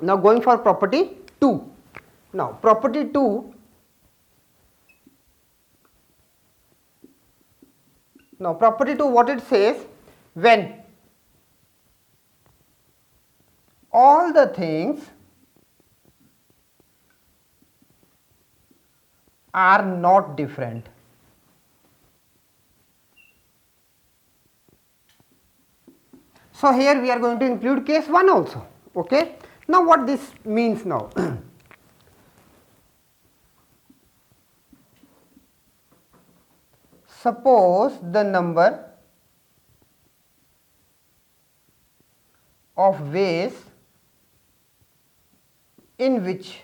Now going for property 2. Now property 2, what it says, when all the things are not different. So here we are going to include case 1 also. Okay. Now what this means now? Suppose the number of ways in which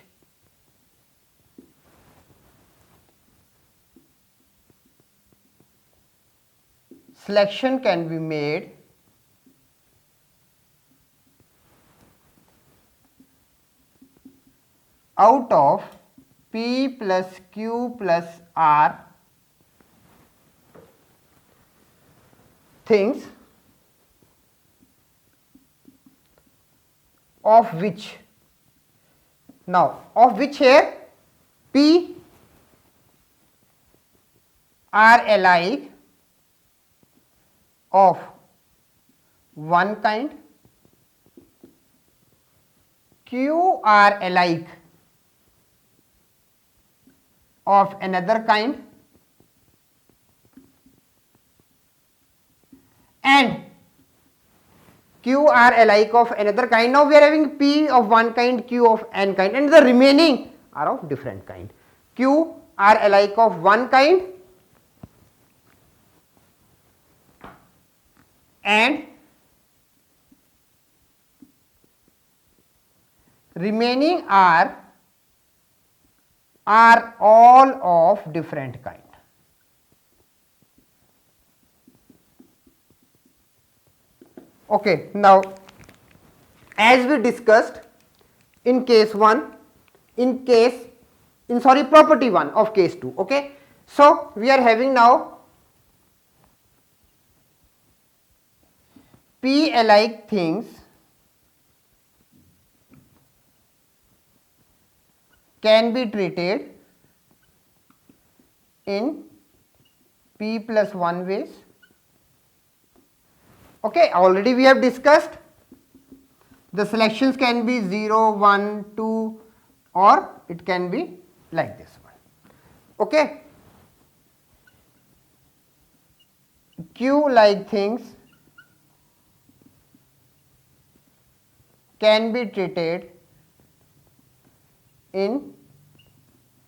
selection can be made out of P plus Q plus R things, of which, now of which here P are alike of one kind, Q are alike of another kind, and Q are alike of another kind. Now we are having P of one kind, Q of n kind, and the remaining are of different kind. Q are alike of one kind and remaining are all of different kind. Okay, now as we discussed in case 1, property 1 of case 2. Okay, so we are having now P alike things can be treated in P plus 1 ways. Okay, already we have discussed the selections can be 0, 1, 2, or it can be like this one. Okay, Q like things can be treated in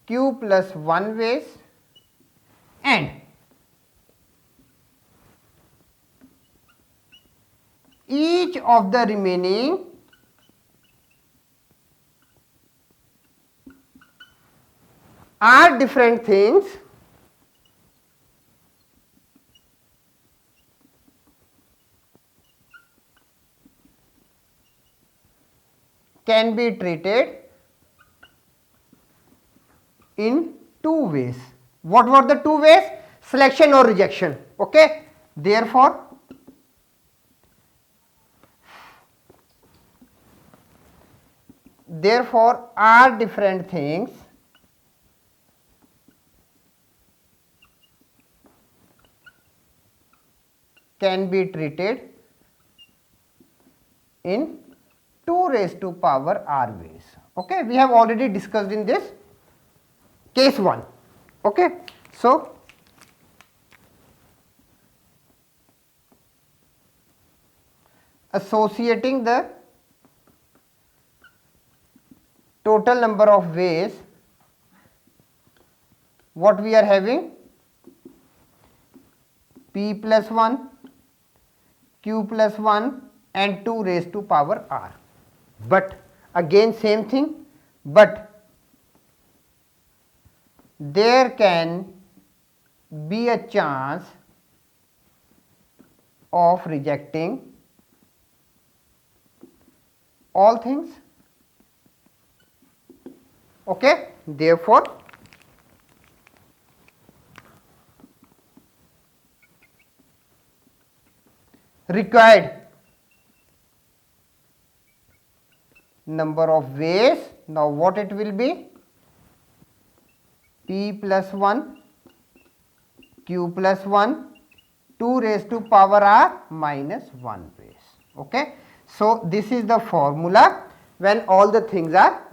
Q plus 1 ways, and each of the remaining are different things can be treated in 2 ways. What were the 2 ways? Selection or rejection. Okay, therefore are different things can be treated in 2 raised to power r ways. Okay, we have already discussed in this case 1. Okay, so associating the total number of ways, what we are having, P plus 1, Q plus 1 and 2 raised to power r. But again same thing, but there can be a chance of rejecting all things. Okay, therefore required number of ways. Now what it will be? P plus 1, Q plus 1, 2 raised to power r minus 1 ways. Okay. So this is the formula when all the things are